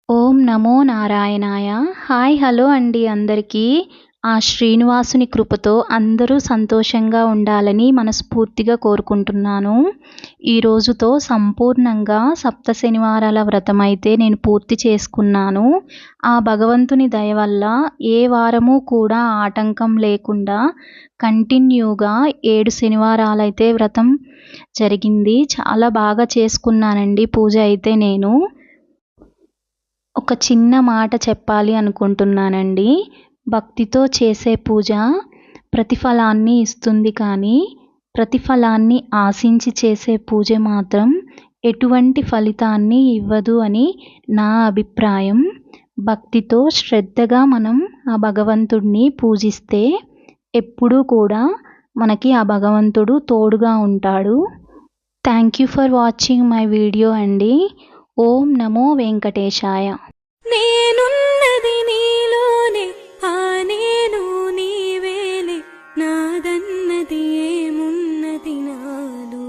ఓం నమో నారాయణాయ. Hi hello అండి అందరికీ. ఆ శ్రీనివాసుని కృపతో అందరూ సంతోషంగా ఉండాలని మనస్ఫూర్తిగా కోరుకుంటున్నాను. ఈ రోజుతో సంపూర్ణంగా సప్త శనివారాల వ్రతం అయితే నేను పూర్తి చేసుకున్నాను. ఆ భగవంతుని దయ వల్ల ఏ వారము కూడా ఆటంకం లేకుండా కంటిన్యూగా 7 శనివారాలైతే వ్రతం జరిగింది. చాలా బాగా చేసుకున్నానండి పూజ అయితే నేను. ఒక చిన్న మాట చెప్పాలి అనుకుంటున్నానండి. భక్తితో చేసే పూజ ప్రతిఫలాన్ని ఇస్తుంది కానీ, ప్రతిఫలాన్ని ఆశించి చేసే పూజ మాత్రం ఎటువంటి ఫలితాన్ని ఇవ్వదు అని నా అభిప్రాయం. భక్తితో శ్రద్ధగా మనం ఆ భగవంతుడిని పూజిస్తే ఎప్పుడూ కూడా మనకి ఆ భగవంతుడు తోడుగా ఉంటాడు. Thank you for watching my video అండి. ఓం నమో వెంకటేశాయ. నేనున్నది నీలోనే, ఆ నేను నీవేలే, నాదన్నది ఏమున్నది నాలో.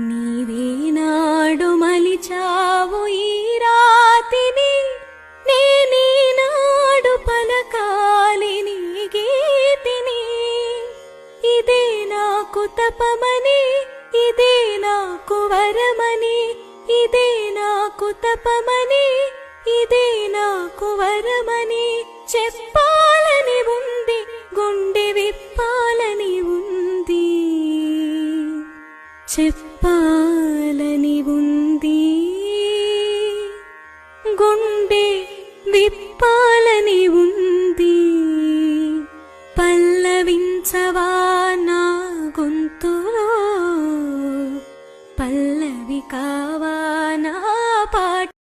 నీవే నాడు మలిచావు ఈ రాతిని, నేనీనాడు పలకాలి నీ గీతిని. ఇదే నాకు తపమని, ఇదే నాకు వరమని, ఇదే నాకు తపమని, ఇదే నాకు వరమని చెప్పాలని ఉంది, గుండె విప్పాలని ఉంది, చెప్పాలని ఉంది. గుండె